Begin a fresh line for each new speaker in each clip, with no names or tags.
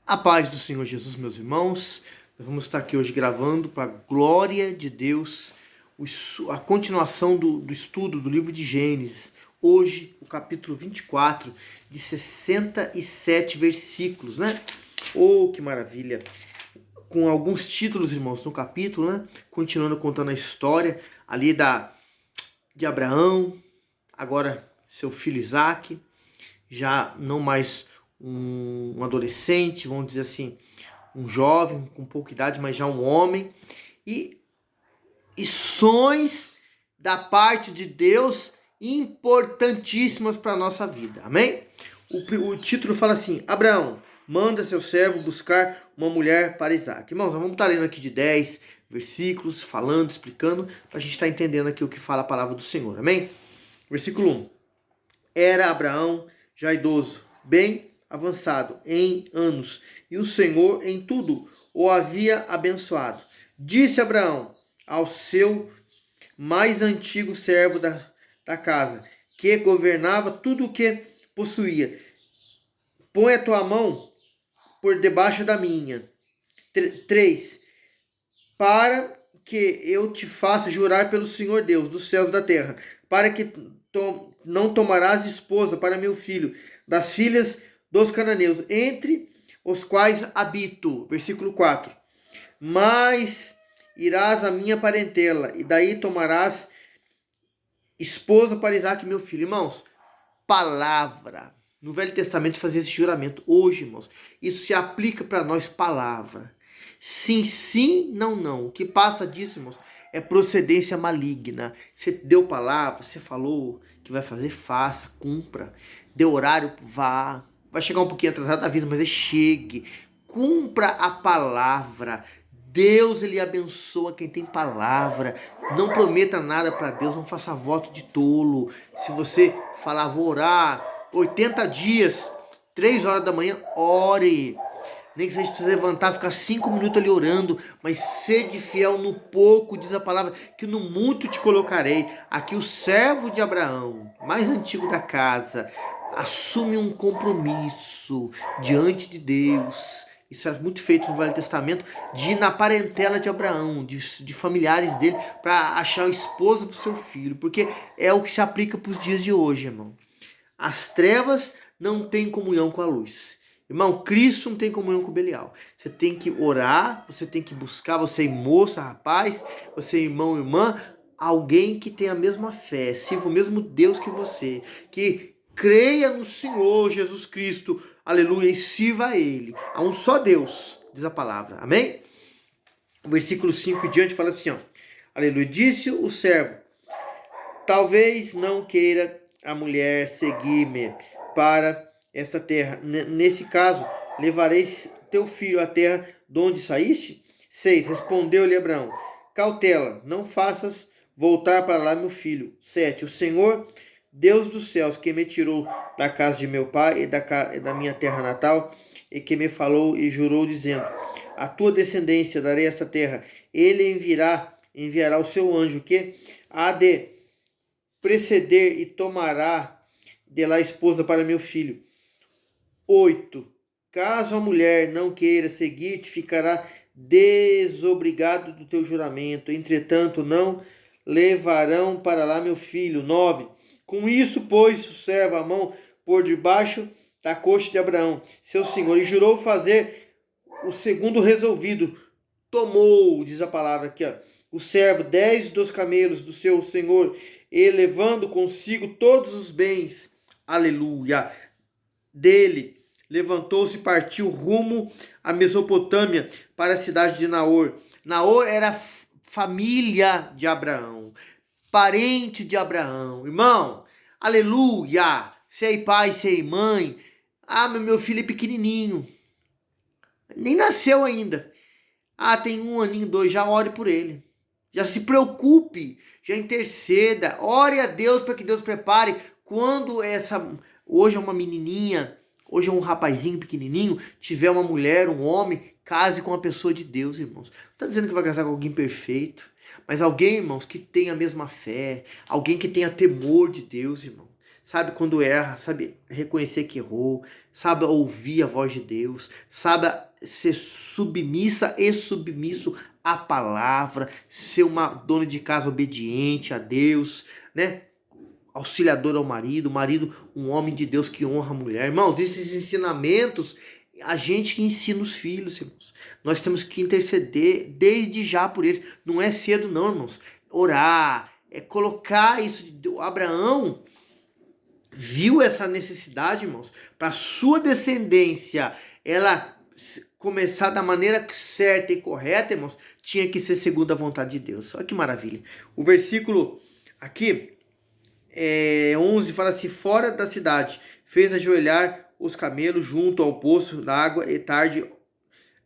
A paz do Senhor Jesus, meus irmãos. Nós vamos estar aqui hoje gravando para a glória de Deus a continuação do estudo do livro de Gênesis. Hoje, o capítulo 24, de 67 versículos, né? Oh, que maravilha! Com alguns títulos, irmãos, no capítulo, né? Continuando contando a história ali de Abraão, agora seu filho Isaque, já não mais um adolescente, vamos dizer assim, um jovem com pouca idade, mas já um homem, e sonhos da parte de Deus importantíssimas para a nossa vida, amém? O título fala assim: Abraão, manda seu servo buscar uma mulher para Isaque. Irmãos, nós vamos estar lendo aqui de 10 versículos, falando, explicando, para a gente estar entendendo aqui o que fala a palavra do Senhor, amém? Versículo 1. Era Abraão já idoso, bem avançado em anos, e o Senhor em tudo o havia abençoado. Disse Abraão ao seu mais antigo servo da casa, que governava tudo o que possuía: põe a tua mão por debaixo da minha. 3. Para que eu te faça jurar pelo Senhor Deus dos céus e da terra, para que não tomarás esposa para meu filho, das filhas dos cananeus, entre os quais habito. Versículo 4. Mas irás à minha parentela, e daí tomarás esposa para Isaque, meu filho. Irmãos, palavra. No Velho Testamento fazia esse juramento. Hoje, irmãos, isso se aplica para nós, palavra. Sim, sim, não, não. O que passa disso, irmãos, é procedência maligna. Você deu palavra, você falou que vai fazer, faça, cumpra. Deu horário, vá. Vai chegar um pouquinho atrasado, avisa, mas chegue. Cumpra a palavra. Deus, ele abençoa quem tem palavra. Não prometa nada para Deus, não faça voto de tolo. Se você falar, vou orar 80 dias, 3 horas da manhã, ore. Nem que você precisa levantar, ficar 5 minutos ali orando, mas sede fiel no pouco, diz a palavra, que no muito te colocarei. Aqui o servo de Abraão, mais antigo da casa, assume um compromisso diante de Deus. Isso era muito feito no Velho Testamento, de ir na parentela de Abraão, de familiares dele, para achar esposa para o seu filho, porque é o que se aplica para os dias de hoje, irmão. As trevas não têm comunhão com a luz. Irmão, Cristo não tem comunhão com o Belial. Você tem que orar, você tem que buscar, você é moça, rapaz, você é irmão, irmã, alguém que tem a mesma fé, sirva o mesmo Deus que você, que creia no Senhor Jesus Cristo, aleluia, e sirva a Ele. Há um só Deus, diz a palavra, amém? O versículo 5 em diante fala assim, ó, aleluia, disse o servo: talvez não queira a mulher seguir-me para esta terra. Nesse caso, levareis teu filho à terra de onde saíste? 6. Respondeu-lhe Abraão: cautela, não faças voltar para lá meu filho. 7. O Senhor, Deus dos céus, que me tirou da casa de meu pai e da minha terra natal, e que me falou e jurou, dizendo: a tua descendência darei esta terra. Ele enviará o seu anjo, que há de preceder, e tomará de lá esposa para meu filho. 8. Caso a mulher não queira seguir-te, ficará desobrigado do teu juramento. Entretanto, não levarão para lá meu filho. 9. Com isso, pôs o servo a mão por debaixo da coxa de Abraão, seu senhor, e jurou fazer o segundo resolvido. Tomou, diz a palavra aqui, ó, o servo 10 dos camelos do seu senhor, e levando consigo todos os bens, aleluia, dele, levantou-se e partiu rumo à Mesopotâmia, para a cidade de Naor. Naor era família de Abraão, parente de Abraão. Irmão, aleluia, sei pai, sei mãe. Ah, meu filho é pequenininho, nem nasceu ainda. Ah, tem 1 aninho, 2, já ore por ele. Já se preocupe, já interceda, ore a Deus para que Deus prepare. Quando hoje é uma menininha, hoje é um rapazinho pequenininho, tiver uma mulher, um homem, case com uma pessoa de Deus, irmãos. Não está dizendo que vai casar com alguém perfeito, mas alguém, irmãos, que tenha a mesma fé, alguém que tenha temor de Deus, irmão. sabe quando erra, sabe reconhecer que errou, sabe ouvir a voz de Deus, sabe ser submissa e submisso à palavra, ser uma dona de casa obediente a Deus, né? Auxiliador ao marido, o marido um homem de Deus que honra a mulher. Irmãos, esses ensinamentos a gente que ensina os filhos, irmãos. Nós temos que interceder desde já por eles. Não é cedo não, irmãos. Orar, é colocar isso. Abraão viu essa necessidade, irmãos, para sua descendência, ela começar da maneira certa e correta, irmãos, tinha que ser segundo a vontade de Deus. Olha que maravilha. O versículo aqui 11 fala assim: fora da cidade, fez ajoelhar os camelos junto ao poço da água, e tarde,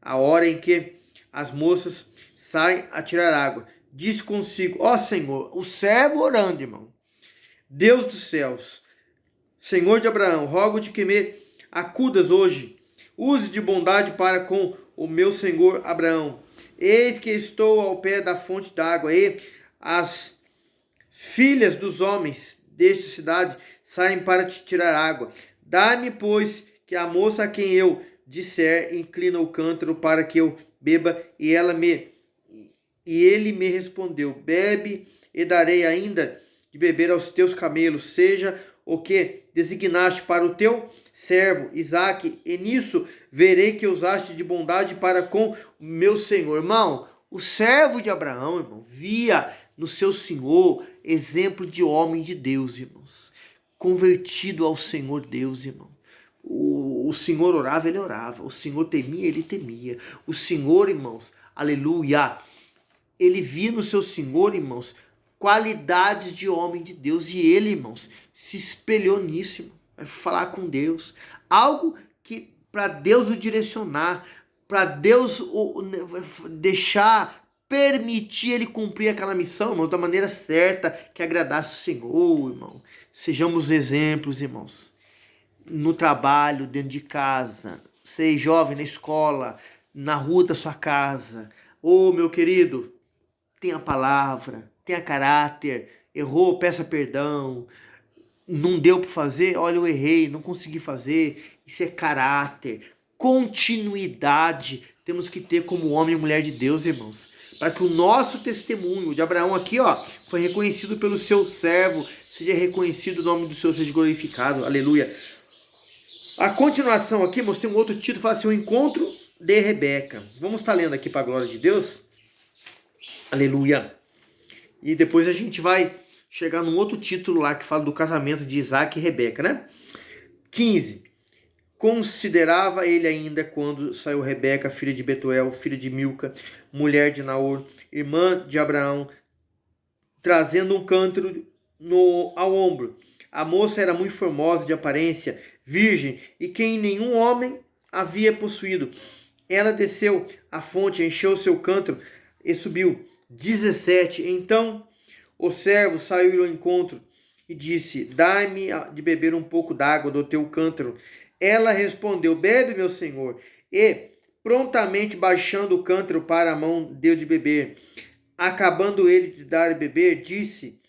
a hora em que as moças saem a tirar água. Disse consigo: ó Senhor, o servo orando, irmão, Deus dos céus, Senhor de Abraão, rogo-te que me acudas hoje, use de bondade para com o meu senhor Abraão. Eis que estou ao pé da fonte d'água, e as filhas dos homens desta cidade saem para te tirar água. Dá-me, pois, que a moça a quem eu disser inclina o cântaro para que eu beba, e ele me respondeu: bebe, e darei ainda de beber aos teus camelos, seja o que designaste para o teu servo Isaque, e nisso verei que usaste de bondade para com o meu senhor. Irmão, o servo de Abraão, irmão, via no seu senhor exemplo de homem de Deus, irmãos, convertido ao Senhor Deus, irmão. O Senhor orava, ele orava. O Senhor temia, ele temia. O Senhor, irmãos, aleluia, ele via no seu Senhor, irmãos, qualidades de homem de Deus, e ele, irmãos, se espelhou nisso, irmão. Vai falar com Deus, algo que para Deus o direcionar, para Deus o deixar, permitir ele cumprir aquela missão, irmãos, da maneira certa, que agradasse o Senhor, irmão. Sejamos exemplos, irmãos, no trabalho, dentro de casa, seja jovem na escola, na rua da sua casa. Ô, meu querido, tenha palavra, tenha caráter, errou, peça perdão, não deu para fazer, olha, eu errei, não consegui fazer. Isso é caráter, continuidade, temos que ter como homem e mulher de Deus, irmãos, para que o nosso testemunho de Abraão aqui, ó, foi reconhecido pelo seu servo, seja reconhecido, o nome do Senhor seja glorificado, aleluia. A continuação aqui, irmãos, tem um outro título, fala assim: o encontro de Rebeca. Vamos estar lendo aqui para a glória de Deus, aleluia. E depois a gente vai chegar num outro título lá que fala do casamento de Isaac e Rebeca, né? 15. Considerava ele ainda quando saiu Rebeca, filha de Betuel, filha de Milca, mulher de Naor, irmã de Abraão, trazendo um cântaro ao ombro. A moça era muito formosa de aparência, virgem, e quem nenhum homem havia possuído. Ela desceu à fonte, encheu seu cântaro e subiu. 17. Então o servo saiu ao encontro e disse: dai-me de beber um pouco d'água do teu cântaro. Ela respondeu: bebe, meu senhor. E, prontamente baixando o cântaro para a mão, deu de beber. Acabando ele de dar de beber, disse: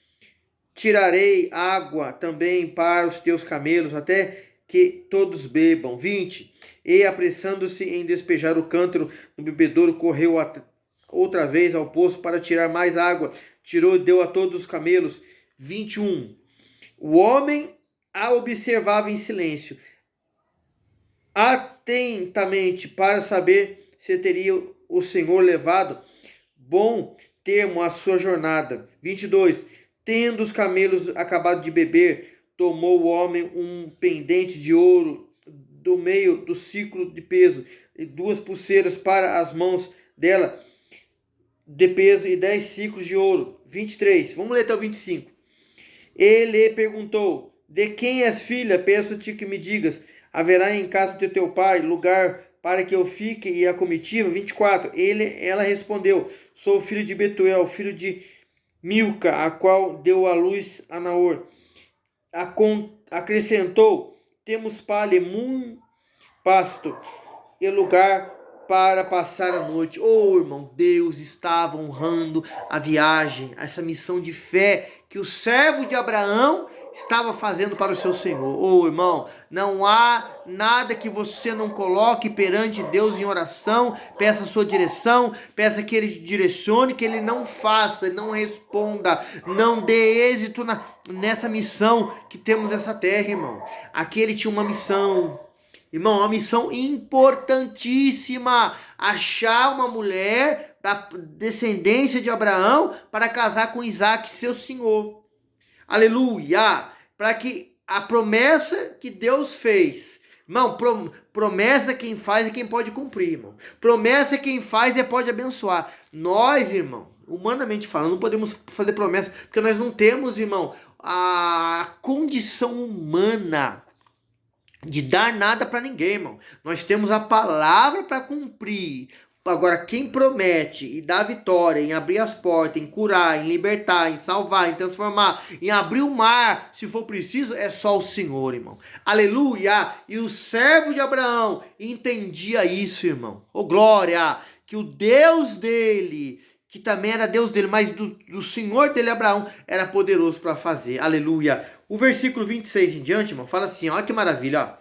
tirarei água também para os teus camelos, até que todos bebam. 20. E, apressando-se em despejar o cântaro no bebedouro, correu outra vez ao poço para tirar mais água. Tirou e deu a todos os camelos. 21. O homem a observava em silêncio, atentamente, para saber se teria o Senhor levado bom termo a sua jornada. 22. Tendo os camelos acabado de beber, tomou o homem um pendente de ouro do meio do ciclo de peso, e 2 pulseiras para as mãos dela de peso, e 10 ciclos de ouro. 23. Vamos ler até o 25. Ele perguntou: de quem és filha? Peço-te que me digas. Haverá em casa de teu pai lugar para que eu fique e a comitiva? 24. Ela respondeu: sou filho de Betuel, filho de Milca, a qual deu à luz a Naor. Acrescentou: temos palha e muito pasto e lugar para passar a noite. Oh, irmão, Deus estava honrando a viagem, essa missão de fé que o servo de Abraão estava fazendo para o seu Senhor. Ô irmão, não há nada que você não coloque perante Deus em oração, peça a sua direção, peça que Ele te direcione, que Ele não faça, não responda, não dê êxito nessa missão que temos nessa terra, irmão. Aqui Ele tinha uma missão. Irmão, uma missão importantíssima, achar uma mulher da descendência de Abraão para casar com Isaac, seu senhor. Aleluia! Para que a promessa que Deus fez, irmão, promessa quem faz é quem pode cumprir, irmão. Promessa quem faz é pode abençoar. Nós, irmão, humanamente falando, não podemos fazer promessa, porque nós não temos, irmão, a condição humana de dar nada para ninguém, irmão. Nós temos a palavra para cumprir. Agora, quem promete e dá vitória em abrir as portas, em curar, em libertar, em salvar, em transformar, em abrir o mar, se for preciso, é só o Senhor, irmão. Aleluia! E o servo de Abraão entendia isso, irmão. Oh, glória! Que o Deus dele, que também era Deus dele, mas do Senhor dele, Abraão, era poderoso para fazer. Aleluia! O versículo 26 em diante, irmão, fala assim, olha que maravilha, ó.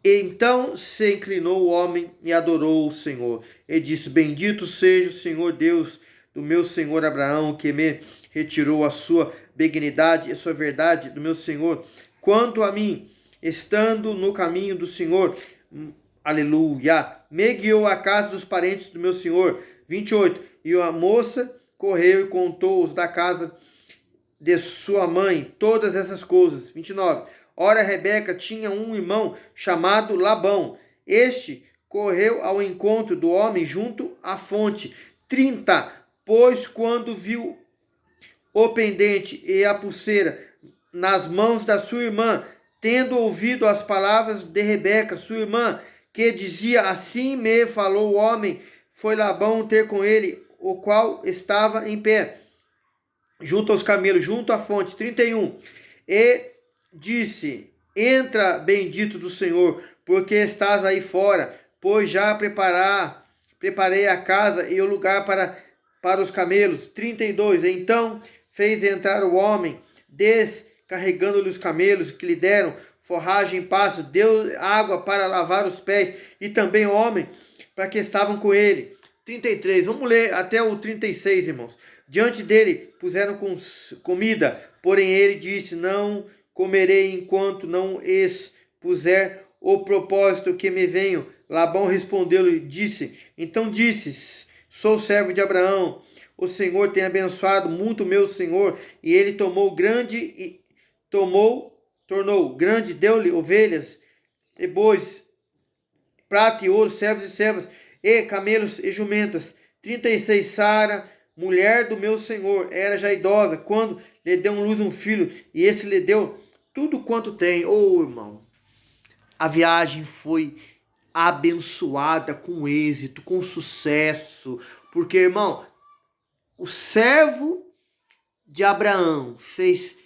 Então se inclinou o homem e adorou o Senhor. E disse, bendito seja o Senhor Deus do meu senhor Abraão, que me retirou a sua benignidade e a sua verdade do meu senhor. Quanto a mim, estando no caminho do Senhor, aleluia, me guiou à casa dos parentes do meu senhor. 28. E a moça correu e contou os da casa de sua mãe todas essas coisas. 29. Ora, Rebeca tinha um irmão chamado Labão. Este correu ao encontro do homem junto à fonte. 30. Pois quando viu o pendente e a pulseira nas mãos da sua irmã, tendo ouvido as palavras de Rebeca, sua irmã, que dizia, assim me falou o homem, foi Labão ter com ele, o qual estava em pé, junto aos camelos, junto à fonte. 31. E disse, entra, bendito do Senhor, porque estás aí fora, pois já preparei a casa e o lugar para os camelos. 32. Então fez entrar o homem, descarregando-lhe os camelos que lhe deram forragem e pasto, deu água para lavar os pés, e também o homem para que estavam com ele. 33. Vamos ler até o 36, irmãos. Diante dele puseram comida, porém ele disse, não comerei enquanto não expuser o propósito que me venho. Labão respondeu-lhe, então disse, sou servo de Abraão, o Senhor tem abençoado muito meu senhor, e ele tornou grande, deu-lhe ovelhas e bois, prata e ouro, servos e servas, e camelos e jumentas. 36. Sara, mulher do meu senhor, era já idosa, quando lhe deu luz um filho, e esse lhe deu tudo quanto tem. Oh, irmão, a viagem foi abençoada com êxito, com sucesso, porque, irmão, o servo de Abraão fez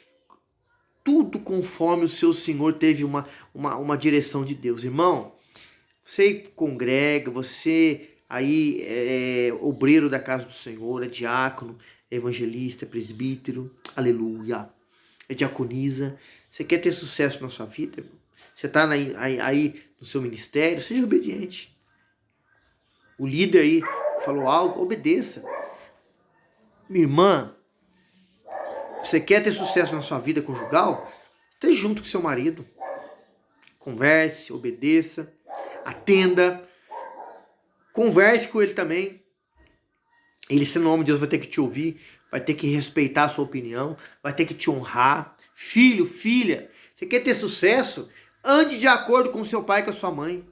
tudo conforme o seu senhor teve uma direção de Deus. Irmão, você congrega, você aí é obreiro da casa do Senhor, é diácono, é evangelista, é presbítero, aleluia, é diaconisa. Você quer ter sucesso na sua vida, irmão? Você está aí no seu ministério, seja obediente. O líder aí falou algo, obedeça. Minha irmã, você quer ter sucesso na sua vida conjugal? Esteja junto com seu marido. Converse, obedeça, atenda. Converse com ele também. Ele, sendo homem de Deus, vai ter que te ouvir, vai ter que respeitar a sua opinião, vai ter que te honrar. Filho, filha, você quer ter sucesso? Ande de acordo com seu pai e com a sua mãe.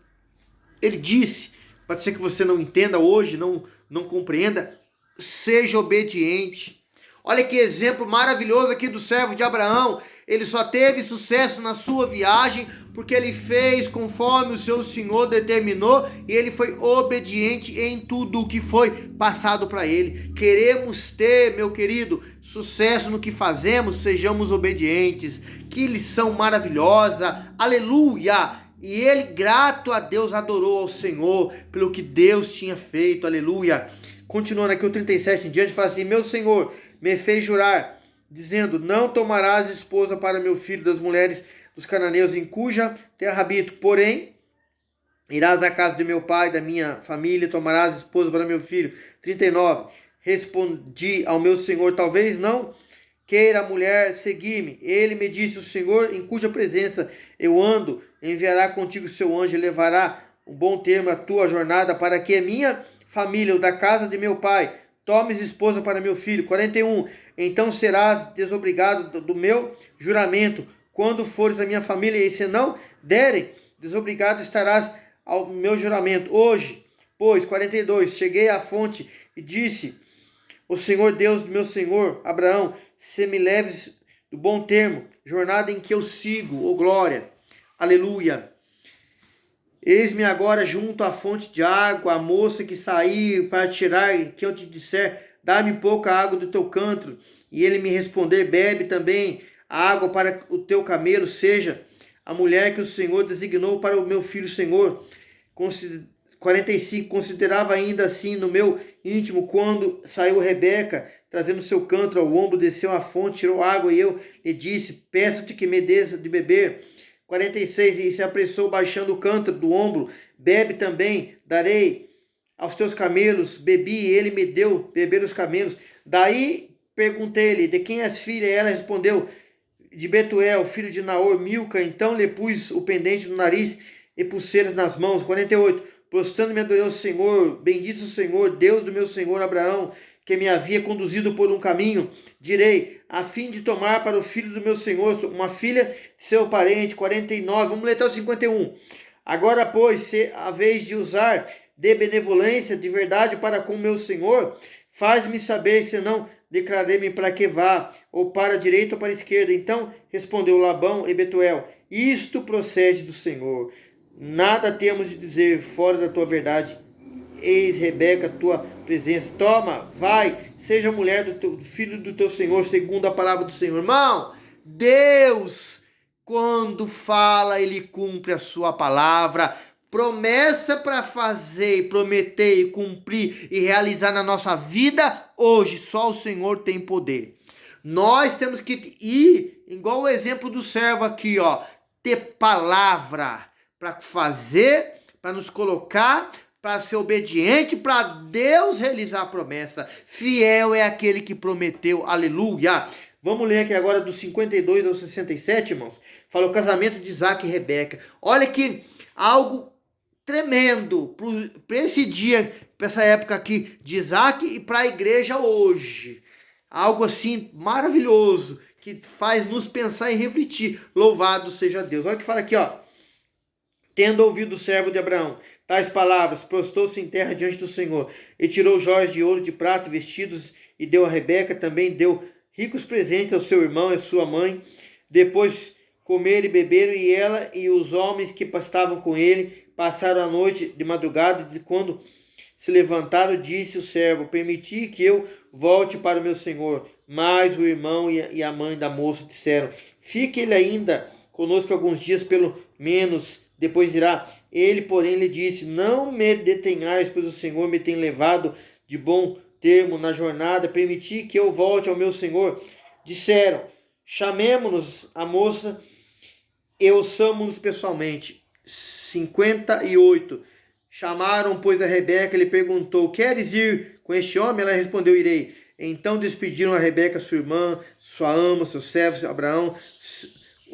Ele disse, pode ser que você não entenda hoje, não compreenda, seja obediente. Olha que exemplo maravilhoso aqui do servo de Abraão. Ele só teve sucesso na sua viagem porque ele fez conforme o seu Senhor determinou e ele foi obediente em tudo o que foi passado para ele. Queremos ter, meu querido, sucesso no que fazemos, sejamos obedientes. Que lição maravilhosa, aleluia! E ele, grato a Deus, adorou ao Senhor pelo que Deus tinha feito, aleluia. Continuando aqui o 37 em diante, fala assim, meu Senhor me fez jurar dizendo: não tomarás esposa para meu filho das mulheres dos cananeus em cuja terra habito, porém irás à casa de meu pai, da minha família, tomarás esposa para meu filho. 39. Respondi ao meu senhor: talvez não queira a mulher seguir-me. Ele me disse: o Senhor, em cuja presença eu ando, enviará contigo seu anjo e levará um bom termo a tua jornada, para que a minha família, ou da casa de meu pai, tomes esposa para meu filho. 41. Então serás desobrigado do meu juramento, quando fores a minha família, e se não derem, desobrigado estarás ao meu juramento. Hoje, pois, 42, cheguei à fonte e disse: o Senhor Deus do meu senhor Abraão, se me leves do bom termo, jornada em que eu sigo, ô glória, aleluia. Eis-me agora junto à fonte de água, a moça que sair para tirar, que eu te disser: dá-me pouca água do teu cântaro, e ele me responder: bebe também a água para o teu camelo, seja a mulher que o Senhor designou para o meu filho Senhor. 45, considerava ainda assim no meu íntimo, quando saiu Rebeca, trazendo seu cântaro ao ombro, desceu à fonte, tirou água, e eu lhe disse: peço-te que me des de beber. 46, e se apressou baixando o cântaro do ombro: bebe também, darei aos teus camelos. Bebi, e ele me deu beber os camelos. Daí perguntei-lhe: de quem és filha? E ela respondeu: de Betuel, filho de Naor. Milca então lhe pus o pendente no nariz e pulseiras nas mãos. 48, prostrando-me adorei ao Senhor. Bendito o Senhor, Deus do meu senhor Abraão, que me havia conduzido por um caminho, direi, a fim de tomar para o filho do meu senhor uma filha de seu parente. 49, vamos ler até o 51. Agora, pois, se a vez de usar de benevolência, de verdade para com meu senhor, faz-me saber, senão declarei-me para que vá, ou para a direita ou para a esquerda. Então respondeu Labão e Betuel: isto procede do Senhor. Nada temos de dizer fora da tua verdade. Eis Rebeca, tua presença. Toma, vai, seja mulher do teu filho do teu Senhor, segundo a palavra do Senhor. Irmão, Deus, quando fala, ele cumpre a sua palavra. Promessa para fazer, prometer e cumprir e realizar na nossa vida, hoje só o Senhor tem poder. Nós temos que ir, igual o exemplo do servo aqui, ó, ter palavra para fazer, para nos colocar, para ser obediente, para Deus realizar a promessa. Fiel é aquele que prometeu, aleluia. Vamos ler aqui agora do 52 ao 67, irmãos. Fala o casamento de Isaac e Rebeca. Olha que algo tremendo para esse dia, para essa época aqui de Isaac e para a igreja hoje. Algo assim maravilhoso, que faz nos pensar e refletir. Louvado seja Deus. Olha o que fala aqui, ó. Tendo ouvido o servo de Abraão tais palavras, prostou-se em terra diante do Senhor, e tirou joias de ouro, de prata, vestidos, e deu a Rebeca. Também deu ricos presentes ao seu irmão e à sua mãe. Depois comeram e beberam, e ela e os homens que estavam com ele passaram a noite de madrugada. E quando se levantaram, disse o servo: permiti que eu volte para o meu senhor. Mas o irmão e a mãe da moça disseram: fique ele ainda conosco alguns dias, pelo menos, depois irá. Ele, porém, lhe disse: não me detenhais, pois o Senhor me tem levado de bom termo na jornada. Permiti que eu volte ao meu senhor. Disseram: chamemo-nos a moça e ouçamo-nos pessoalmente. 58. Chamaram, pois, a Rebeca. Ele perguntou: queres ir com este homem? Ela respondeu: irei. Então despediram a Rebeca, sua irmã, sua ama, seu servo Abraão,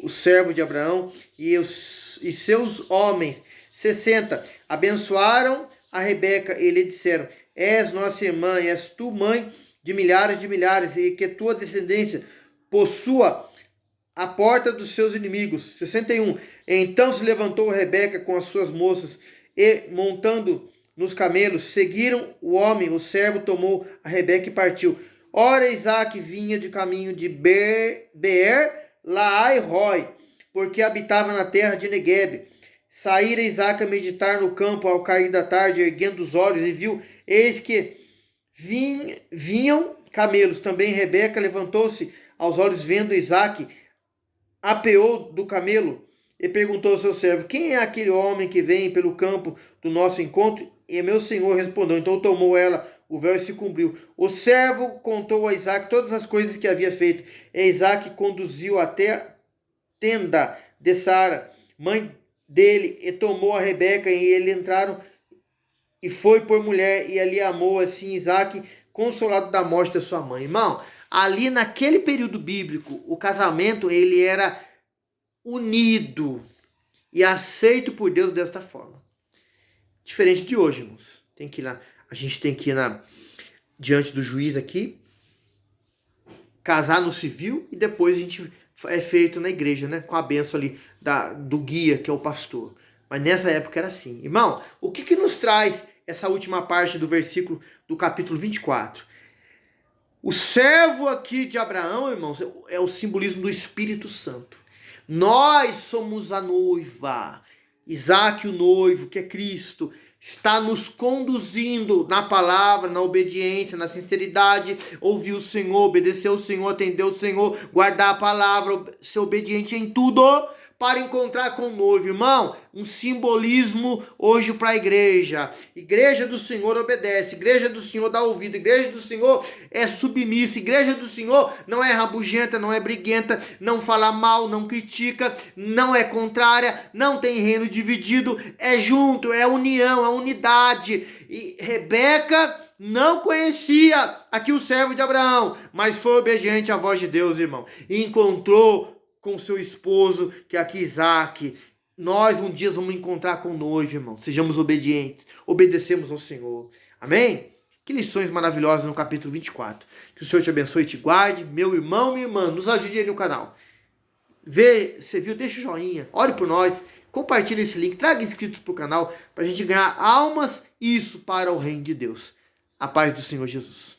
o servo de Abraão e seus homens. 60. Abençoaram a Rebeca e lhe disseram: és nossa irmã, e és tu mãe de milhares, e que tua descendência possua a porta dos seus inimigos. 61. Então se levantou Rebeca com as suas moças, e montando nos camelos, seguiram o homem. O servo tomou a Rebeca e partiu. Ora, Isaac vinha de caminho de Beer-Laai-Roi, porque habitava na terra de Neguebe. Saíra Isaac a meditar no campo ao cair da tarde, erguendo os olhos, e viu, eis que vinham camelos. Também Rebeca levantou-se aos olhos, vendo Isaac, apeou do camelo e perguntou ao seu servo: quem é aquele homem que vem pelo campo do nosso encontro? E meu senhor respondeu. Então tomou ela o véu se cumpriu. O servo contou a Isaac todas as coisas que havia feito. E Isaac conduziu até a tenda de Sara, mãe dele, e tomou a Rebeca, e eles entraram e foi por mulher, e ali amou assim Isaac, consolado da morte da sua mãe. Irmão, ali naquele período bíblico, o casamento ele era unido e aceito por Deus desta forma. Diferente de hoje, irmãos. A gente tem que ir diante do juiz aqui, casar no civil, e depois a gente é feito na igreja, né? Com a bênção ali do guia, que é o pastor. Mas nessa época era assim. Irmão, o que nos traz essa última parte do versículo do capítulo 24? O servo aqui de Abraão, irmãos, é o simbolismo do Espírito Santo. Nós somos a noiva. Isaac, o noivo, que é Cristo, está nos conduzindo na palavra, na obediência, na sinceridade, ouvir o Senhor, obedecer o Senhor, atender o Senhor, guardar a palavra, ser obediente em tudo, para encontrar com o noivo. Irmão, um simbolismo hoje para a igreja. Igreja do Senhor obedece, igreja do Senhor dá ouvido, igreja do Senhor é submissa, igreja do Senhor não é rabugenta, não é briguenta, não fala mal, não critica, não é contrária, não tem reino dividido, é junto, é união, é unidade. E Rebeca não conhecia aqui o servo de Abraão, mas foi obediente à voz de Deus, irmão, e encontrou com seu esposo, que é aqui Isaac. Nós um dia vamos encontrar com o noivo, irmão. Sejamos obedientes, obedecemos ao Senhor. Amém? Que lições maravilhosas no capítulo 24. Que o Senhor te abençoe e te guarde. Meu irmão, minha irmã, nos ajude aí no canal. Você viu? Deixa o joinha, ore por nós, compartilhe esse link, traga inscritos para o canal, para a gente ganhar almas, isso para o reino de Deus. A paz do Senhor Jesus.